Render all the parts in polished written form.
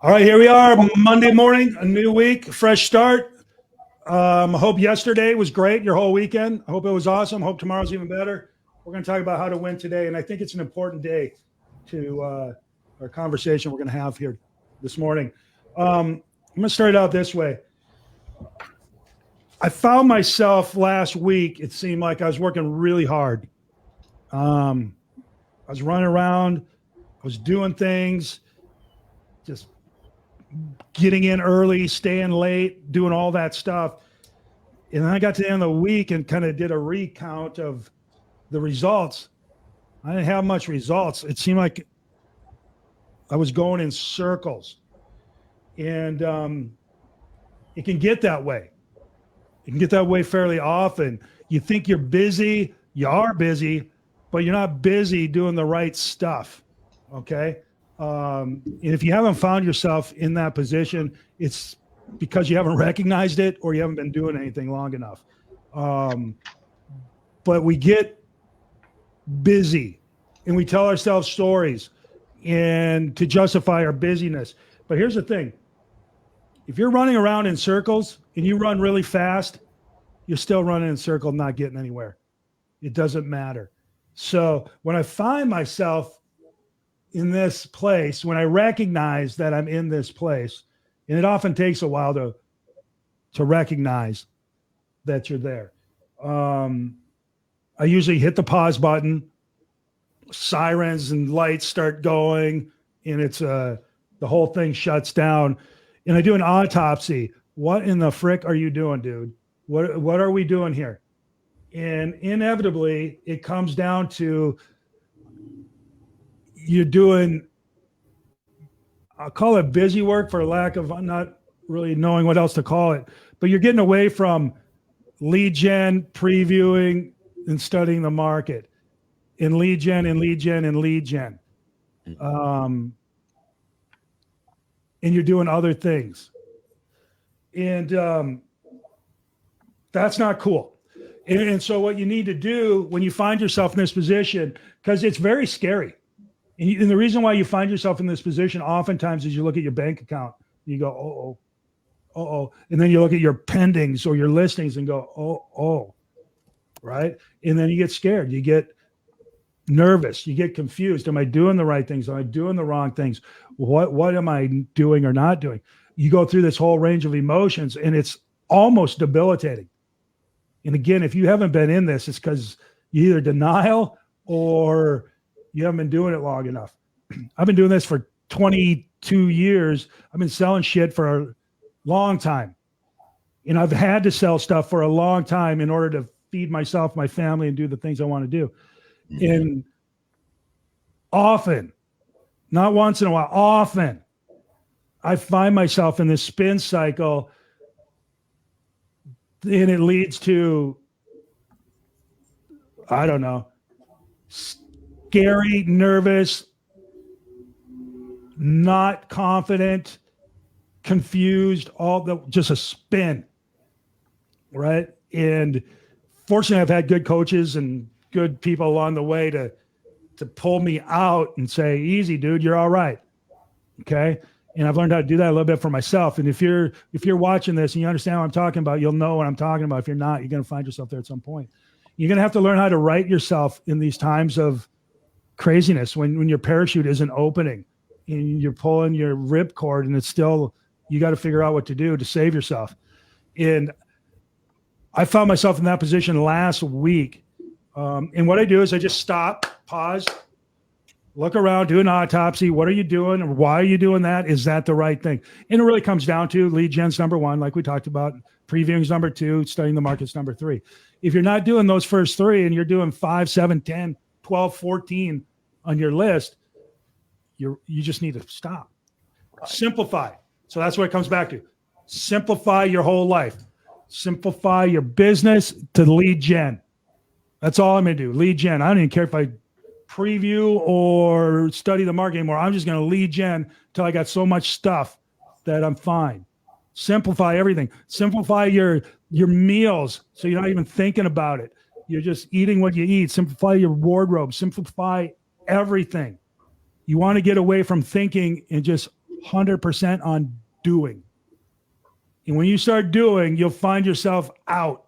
All right, here we are, Monday morning, a new week, fresh start. I hope yesterday was great, your whole weekend. I hope it was awesome. Hope tomorrow's even better. We're going to talk about how to win today, and I think it's an important day to our conversation we're going to have here this morning. I'm going to start out this way. I found myself last week, it seemed like I was working really hard. I was running around, I was doing things, just getting in early, staying late, doing all that stuff. And then I got to the end of the week and kind of did a recount of the results. I didn't have much results. It seemed like I was going in circles. And it can get that way. It can get that way fairly often. You think you're busy, you are busy, but you're not busy doing the right stuff. Okay. And if you haven't found yourself in that position, it's because you haven't recognized it or you haven't been doing anything long enough. But we get busy and we tell ourselves stories and to justify our busyness. But here's the thing. If you're running around in circles and you run really fast, you're still running in circles, not getting anywhere. It doesn't matter. So when I find myself in this place, when I recognize that I'm in this place, and it often takes a while to recognize that you're there. I usually hit the pause button, sirens and lights start going, and it's the whole thing shuts down. And I do an autopsy. What in the frick are you doing, dude? What are we doing here? And inevitably, it comes down to you're doing, I'll call it busy work for lack of not really knowing what else to call it, but you're getting away from lead gen, previewing, and studying the market, and lead gen, and lead gen, and lead gen. And you're doing other things. And that's not cool. And so what you need to do when you find yourself in this position, because it's very scary. And the reason why you find yourself in this position oftentimes is you look at your bank account, and you go, oh. And then you look at your pendings or your listings and go, oh, right? And then you get scared. You get nervous. You get confused. Am I doing the right things? Am I doing the wrong things? What am I doing or not doing? You go through this whole range of emotions, and it's almost debilitating. And again, if you haven't been in this, it's because you either denial or you haven't been doing it long enough. I've been doing this for 22 years. I've been selling shit for a long time. And I've had to sell stuff for a long time in order to feed myself, my family, and do the things I want to do. And often, not once in a while, often, I find myself in this spin cycle, and it leads to, I don't know, scary, nervous, not confident, confused, just a spin, right? And fortunately, I've had good coaches and good people along the way to pull me out and say, easy, dude, you're all right. Okay. And I've learned how to do that a little bit for myself. And if you're watching this and you understand what I'm talking about, you'll know what I'm talking about. If you're not, you're going to find yourself there at some point. You're going to have to learn how to right yourself in these times of craziness when your parachute isn't opening and you're pulling your rip cord and it's still, you got to figure out what to do to save yourself. And I found myself in that position last week. And what I do is I just stop, pause, look around, do an autopsy. What are you doing? Why are you doing that? Is that the right thing? And it really comes down to lead gen's number one, like we talked about, previewing's number two, studying the market's number three. If you're not doing those first three and you're doing 5, 7, 10, 12, 14 on your list, you just need to stop. Right. Simplify. So that's what it comes back to. Simplify your whole life. Simplify your business to lead gen. That's all I'm going to do. Lead gen. I don't even care if I preview or study the market anymore. I'm just going to lead gen until I got so much stuff that I'm fine. Simplify everything. Simplify your meals so you're not even thinking about it. You're just eating what you eat. Simplify your wardrobe. Simplify everything. You want to get away from thinking and just 100% on doing. And when you start doing, you'll find yourself out,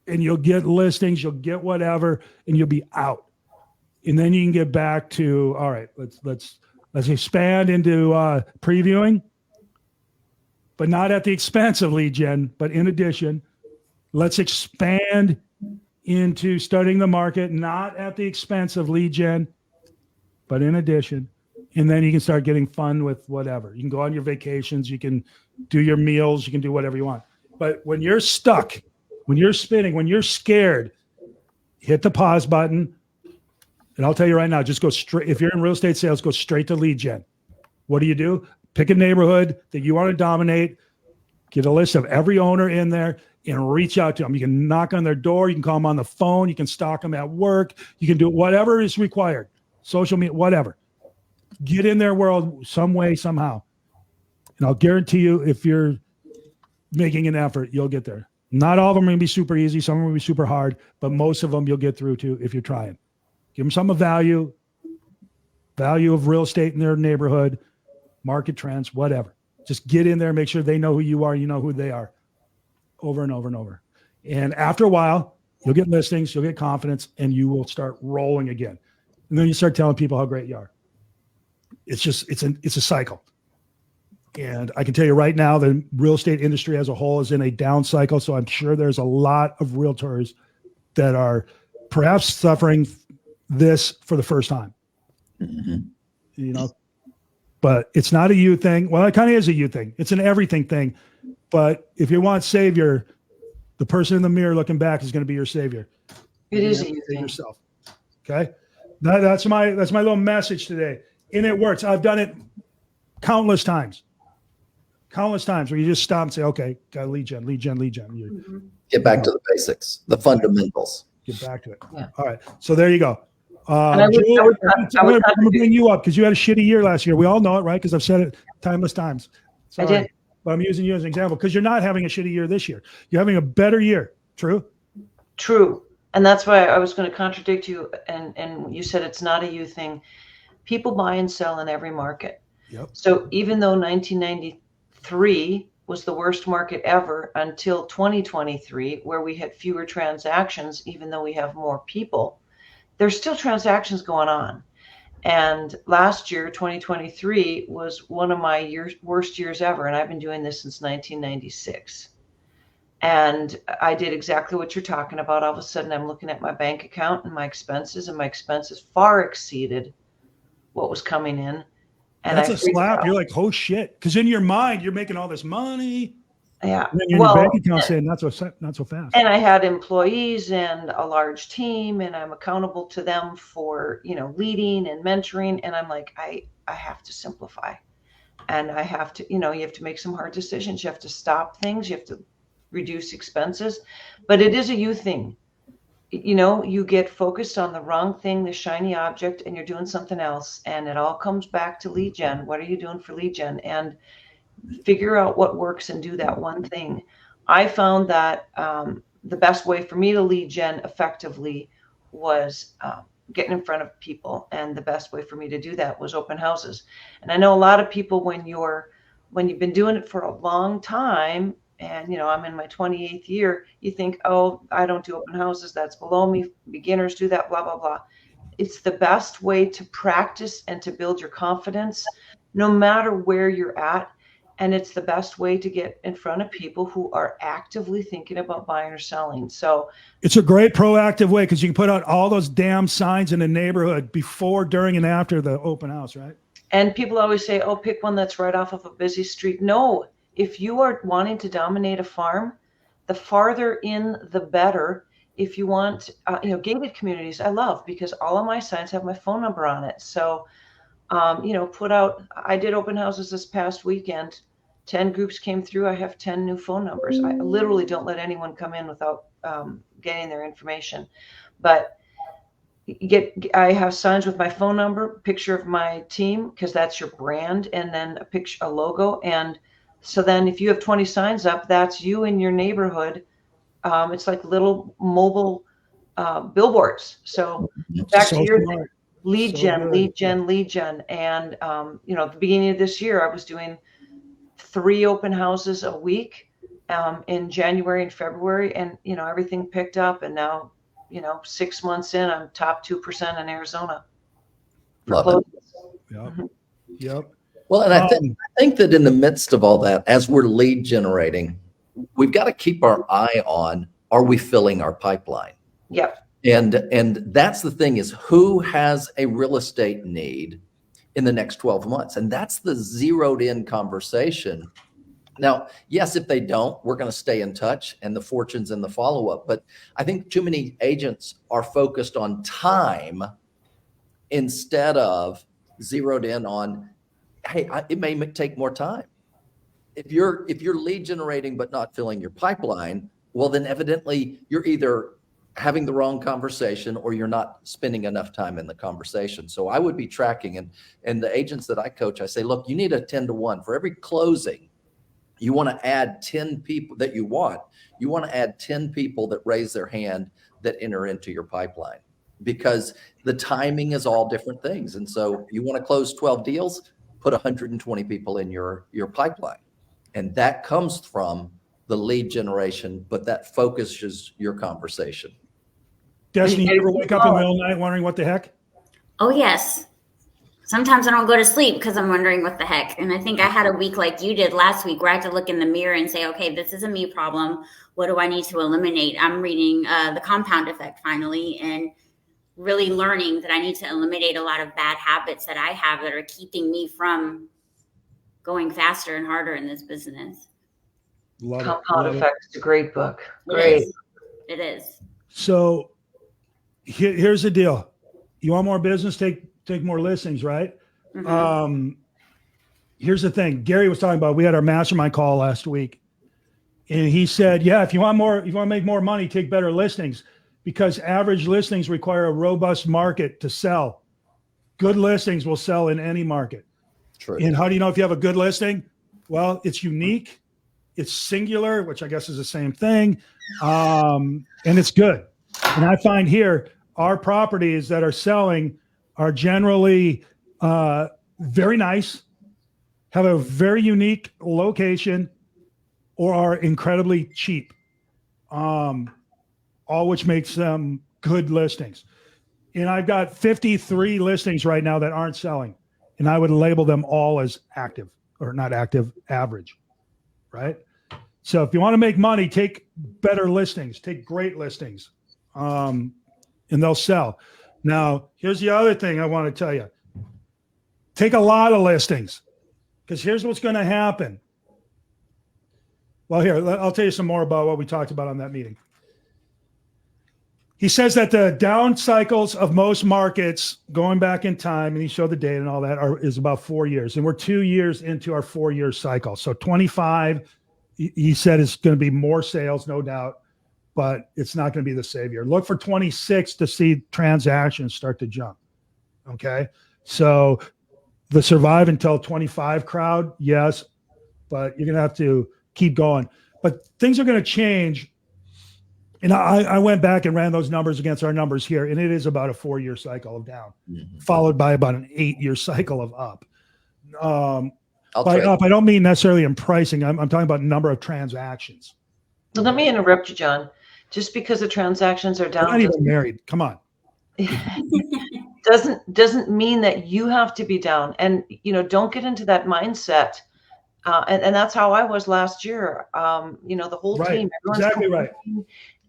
and you'll get listings, you'll get whatever, and you'll be out. And then you can get back to, all right, let's expand into previewing, but not at the expense of lead gen. But in addition, let's expand into studying the market, not at the expense of lead gen, but in addition. And then you can start getting fun with whatever. You can go on your vacations, you can do your meals, you can do whatever you want. But when you're stuck, when you're spinning, when you're scared, hit the pause button. And I'll tell you right now, just go straight. If you're in real estate sales, go straight to lead gen. What do? Pick a neighborhood that you want to dominate, get a list of every owner in there, and reach out to them. You can knock on their door, you can call them on the phone, you can stalk them at work, you can do whatever is required, social media, whatever. Get in their world some way, somehow. And I'll guarantee you, if you're making an effort, you'll get there. Not all of them are going to be super easy. Some of them will be super hard, but most of them you'll get through to if you're trying. Give them some of value of real estate in their neighborhood, market trends, whatever. Just get in there, make sure they know who you are, you know who they are, over and over and over. And after a while, you'll get listings, you'll get confidence, and you will start rolling again. And then you start telling people how great you are. It's a cycle. And I can tell you right now, the real estate industry as a whole is in a down cycle. So I'm sure there's a lot of realtors that are perhaps suffering this for the first time. Mm-hmm. But it's not a you thing. Well, it kind of is a you thing. It's an everything thing. But if you want savior, the person in the mirror looking back is going to be your savior. It is a you thing. Yourself. Okay. That's my little message today. And it works. I've done it countless times where you just stop and say, okay, got lead gen. Mm-hmm. Get back to the basics, the fundamentals. Get back to it. Yeah. All right. So there you go. I'm going to bring you up because you had a shitty year last year. We all know it, right? Because I've said it timeless times. Sorry, I did. But I'm using you as an example because you're not having a shitty year this year. You're having a better year. True? True. And that's why I was going to contradict you. And you said it's not a you thing. People buy and sell in every market. Yep. So even though 1993 was the worst market ever until 2023, where we had fewer transactions, even though we have more people, there's still transactions going on. And last year, 2023, was one of my worst years ever. And I've been doing this since 1996. And I did exactly what you're talking about. All of a sudden, I'm looking at my bank account and my expenses far exceeded what was coming in. And that's a slap. You're like, oh shit. Because in your mind, you're making all this money. Yeah. And then your bank account saying not so fast. And I had employees and a large team, and I'm accountable to them for, leading and mentoring. And I'm like, I have to simplify, and I have to, you have to make some hard decisions. You have to stop things. You have to reduce expenses, but it is a you thing. You get focused on the wrong thing, the shiny object, and you're doing something else. And it all comes back to lead gen. What are you doing for lead gen? And figure out what works and do that one thing. I found that the best way for me to lead gen effectively was getting in front of people. And the best way for me to do that was open houses. And I know a lot of people, when you've been doing it for a long time, and, I'm in my 28th year, you think, oh, I don't do open houses. That's below me. Beginners do that, blah, blah, blah. It's the best way to practice and to build your confidence, no matter where you're at. And it's the best way to get in front of people who are actively thinking about buying or selling. So it's a great proactive way because you can put out all those damn signs in the neighborhood before, during, and after the open house, right? And people always say, oh, pick one that's right off of a busy street. No. If you are wanting to dominate a farm, the farther in, the better. If you want, gated communities, I love because all of my signs have my phone number on it. So, I did open houses this past weekend. 10 groups came through. I have 10 new phone numbers. I literally don't let anyone come in without getting their information. But I have signs with my phone number, picture of my team, because that's your brand, and then a logo. And so then if you have 20 signs up, that's you in your neighborhood. It's like little mobile billboards. So back to your thing. lead So gen, good. lead gen, lead gen. And, at the beginning of this year, I was doing 3 open houses a week in January and February. And, everything picked up. And now, 6 months in, I'm top 2% in Arizona. For Love it. Yep. Mhm. Yep. Well, and I think that in the midst of all that, as we're lead generating, we've got to keep our eye on, are we filling our pipeline? Yep. And that's the thing, is who has a real estate need in the next 12 months? And that's the zeroed in conversation. Now, yes, if they don't, we're going to stay in touch and the fortune's in the follow-up. But I think too many agents are focused on time instead of zeroed in on, hey, it may take more time. If you're lead generating but not filling your pipeline, well, then evidently you're either having the wrong conversation or you're not spending enough time in the conversation. So I would be tracking, and the agents that I coach, I say, look, you need a 10-to-1 for every closing. You want to add 10 people that you want to add 10 people that raise their hand that enter into your pipeline, because the timing is all different things. And so you want to close 12 deals, put 120 people in your pipeline. And that comes from the lead generation, but that focuses your conversation. Destiny, you ever wake up in the middle of the night wondering what the heck? Oh, yes. Sometimes I don't go to sleep because I'm wondering what the heck. And I think I had a week like you did last week where I had to look in the mirror and say, okay, this is a me problem. What do I need to eliminate? I'm reading The Compound Effect finally, and really learning that I need to eliminate a lot of bad habits that I have that are keeping me from going faster and harder in this business. Compound Effect is a great book. Great. It is. So here's the deal. You want more business, take more listings, right? Mm-hmm. Here's the thing. Gary was talking about, we had our mastermind call last week, and he said, yeah, if you want to make more money, take better listings, because average listings require a robust market to sell. Good listings will sell in any market. True. And how do you know if you have a good listing? Well, it's unique, it's singular, which I guess is the same thing, and it's good. And I find here, our properties that are selling are generally very nice, have a very unique location, or are incredibly cheap, all which makes them good listings. And I've got 53 listings right now that aren't selling, and I would label them all as active, or not active, average, right? So if you want to make money, take better listings, take great listings, and they'll sell. Now, here's the other thing I want to tell you. Take a lot of listings, because here's what's going to happen. Well, here, I'll tell you some more about what we talked about on that meeting. He says that the down cycles of most markets going back in time, and he showed the data and all that, is about 4 years. And we're 2 years into our 4-year cycle. So 25, he said, is going to be more sales, no doubt, but it's not going to be the savior. Look for 26 to see transactions start to jump. Okay. So the survive until 25 crowd, yes, but you're going to have to keep going. But things are going to change. And I went back and ran those numbers against our numbers here, and it is about a 4-year cycle of down, followed by about an 8-year cycle of up. By up, I don't mean necessarily in pricing. I'm talking about number of transactions. So let me interrupt you, John. Just because the transactions are down, I'm not even married. Come on. doesn't mean that you have to be down. And don't get into that mindset. And that's how I was last year. The whole team, exactly right.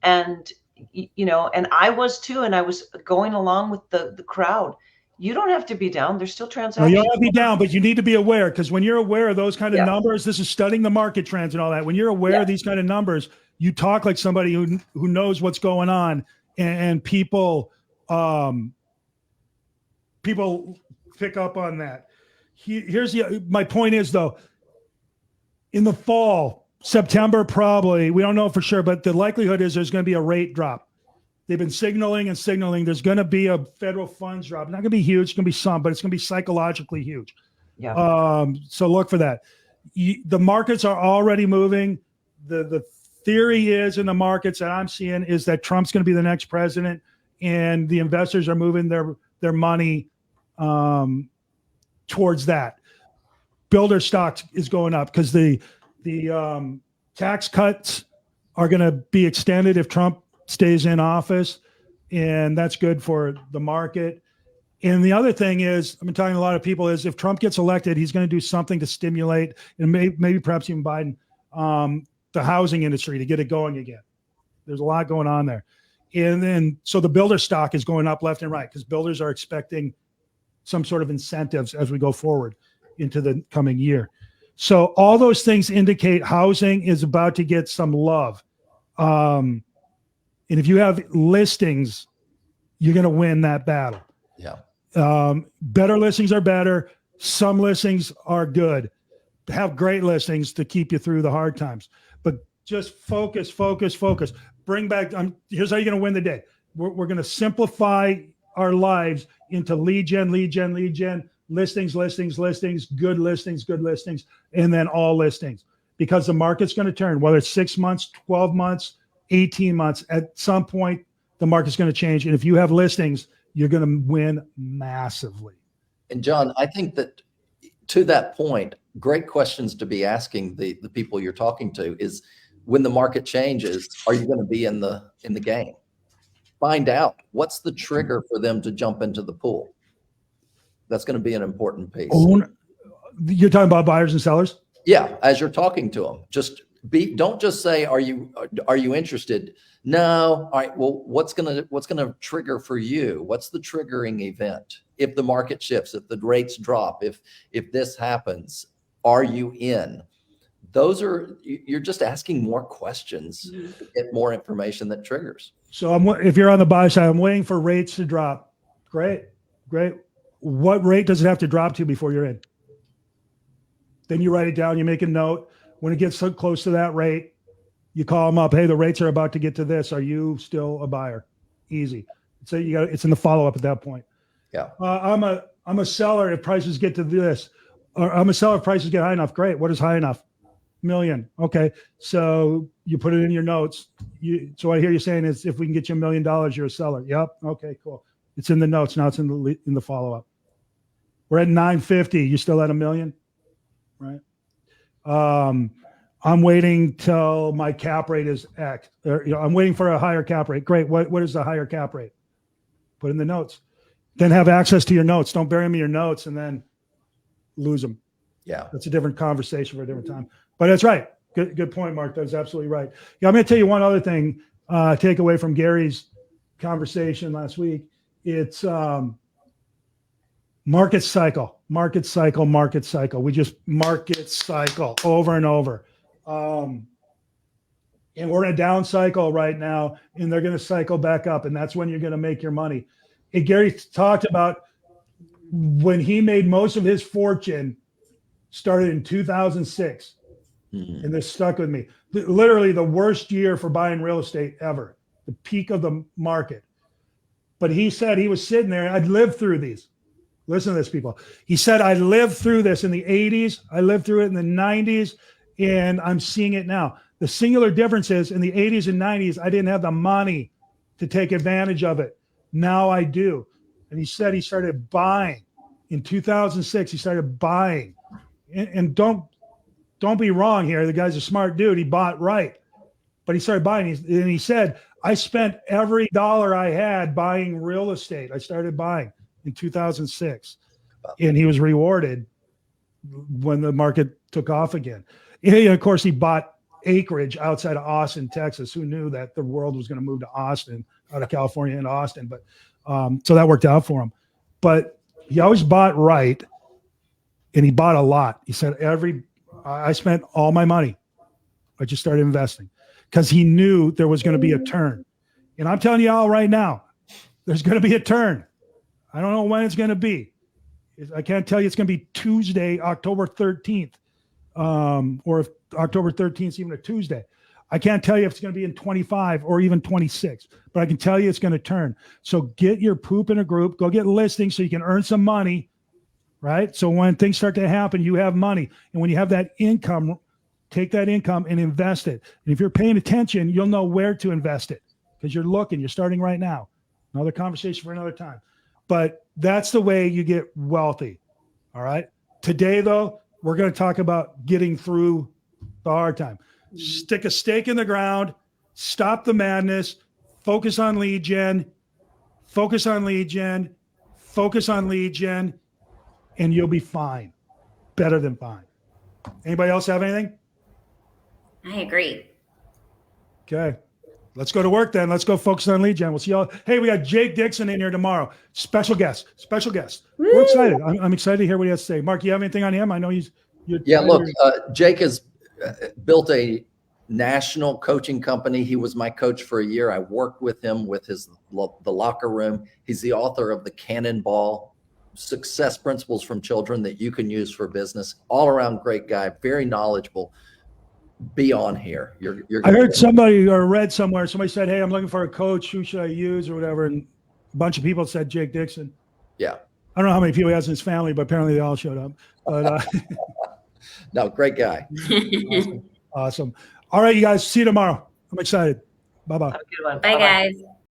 And and I was too, and I was going along with the crowd. You don't have to be down. There's still transactions. No, you don't have to be down, but you need to be aware, because when you're aware of those kind of numbers, this is studying the market trends and all that. When you're aware of these kind of numbers, you talk like somebody who knows what's going on, and people pick up on that. Here's my point is, though, in the fall, September, probably, we don't know for sure, but the likelihood is there's going to be a rate drop. They've been signaling there's going to be a federal funds drop. Not going to be huge, it's going to be some, but it's going to be psychologically huge. Yeah. So look for that. The markets are already moving. The theory is in the markets that I'm seeing is that Trump's going to be the next president, and the investors are moving their their money towards that. Builder stock is going up because the tax cuts are going to be extended if Trump stays in office, and that's good for the market. And the other thing is, I've been talking to a lot of people, is if Trump gets elected, he's going to do something to stimulate, and maybe perhaps even Biden, the housing industry to get it going again. There's a lot going on there. And then, so the builder stock is going up left and right because builders are expecting some sort of incentives as we go forward into the coming year. So all those things indicate housing is about to get some love. And if you have listings, you're going to win that battle. Yeah. Better listings are better. Some listings are good. Have great listings to keep you through the hard times. But just focus. Bring back, here's how you're going to win the day. We're going to simplify our lives into lead gen, listings, good listings, and then all listings. Because the market's going to turn, whether it's 6 months, 12 months, 18 months, at some point, the market's going to change. And if you have listings, you're going to win massively. And John, I think that to that point, great questions to be asking the people you're talking to is, when the market changes, are you going to be in the game? Find out what's the trigger for them to jump into the pool. That's going to be an important piece. You're talking about buyers and sellers? Yeah, as you're talking to them, don't just say, are you interested? No. All right. Well, what's gonna trigger for you? What's the triggering event? If the market shifts, if the rates drop, if this happens, are you in? You're just asking more questions to get more information that triggers. So if you're on the buy side, I'm waiting for rates to drop. Great. What rate does it have to drop to before you're in? Then you write it down, you make a note. When it gets so close to that rate, you call them up. Hey, the rates are about to get to this. Are you still a buyer? Easy. So it's in the follow-up at that point. Yeah. I'm a seller if prices get to this. Or I'm a seller if prices get high enough. Great. What is high enough? Million. Okay. So you put it in your notes. So what I hear you saying is, if we can get you $1 million, you're a seller. Yep. Okay, cool. It's in the notes. Now it's in the follow-up. We're at 950. You still at $1 million? Right. I'm waiting till my cap rate is X. I'm waiting for a higher cap rate. Great. What is the higher cap rate? Put in the notes. Then have access to your notes. Don't bury them in your notes and then lose them. Yeah. That's a different conversation for a different time. But that's right. Good point, Mark. That's absolutely right. Yeah, I'm going to tell you one other thing. Take away from Gary's conversation last week. It's market cycle. We just market cycle over and over. And we're in a down cycle right now, and they're going to cycle back up, and that's when you're going to make your money. And Gary talked about when he made most of his fortune started in 2006. And this stuck with me. Literally the worst year for buying real estate ever, the peak of the market. But he said he was sitting there. I'd lived through these. Listen to this, people. He said, I lived through this in the 80s. I lived through it in the 90s, and I'm seeing it now. The singular difference is in the 80s and 90s, I didn't have the money to take advantage of it. Now I do. And he said he started buying. In 2006, he started buying. And don't be wrong here. The guy's a smart dude. He bought right. But he started buying. And he said, I spent every dollar I had buying real estate. I started buying in 2006. And he was rewarded when the market took off again. And of course, he bought acreage outside of Austin, Texas. Who knew that the world was going to move to Austin, out of California into Austin? But so that worked out for him. But he always bought right. And he bought a lot. He said, I spent all my money. I just started investing because he knew there was going to be a turn. And I'm telling you all right now, there's going to be a turn. I don't know when it's going to be. I can't tell you it's going to be Tuesday, October 13th, or if October 13th is even a Tuesday. I can't tell you if it's going to be in 25 or even 26, but I can tell you it's going to turn. So get your poop in a group, go get listings so you can earn some money, right? So when things start to happen, you have money. And when you have that income, take that income and invest it. And if you're paying attention, you'll know where to invest it because you're starting right now. Another conversation for another time. but that's the way you get wealthy. All right. Today, though, we're going to talk about getting through the hard time. Stick a stake in the ground, stop the madness, focus on lead gen, focus on lead gen, focus on lead gen, and you'll be fine. Better than fine. Anybody else have anything? I agree. Okay. Let's go to work then. Let's go focus on lead gen. We'll see y'all. Hey, we got Jake Dixon in here tomorrow. Special guest. Special guest. Woo! We're excited. I'm excited to hear what he has to say. Mark, you have anything on him? I know you're Yeah, look, Jake has built a national coaching company. He was my coach for a year. I worked with him with the locker room. He's the author of the Cannonball Success Principles from Children that you can use for business. All around great guy, very knowledgeable. Be on here. I heard somebody or read somewhere, somebody said, hey, I'm looking for a coach. Who should I use or whatever? And a bunch of people said Jake Dixon. Yeah. I don't know how many people he has in his family, but apparently they all showed up. But No, great guy. Awesome. All right, you guys. See you tomorrow. I'm excited. Bye-bye. Have a good one. Bye, Bye-bye. guys.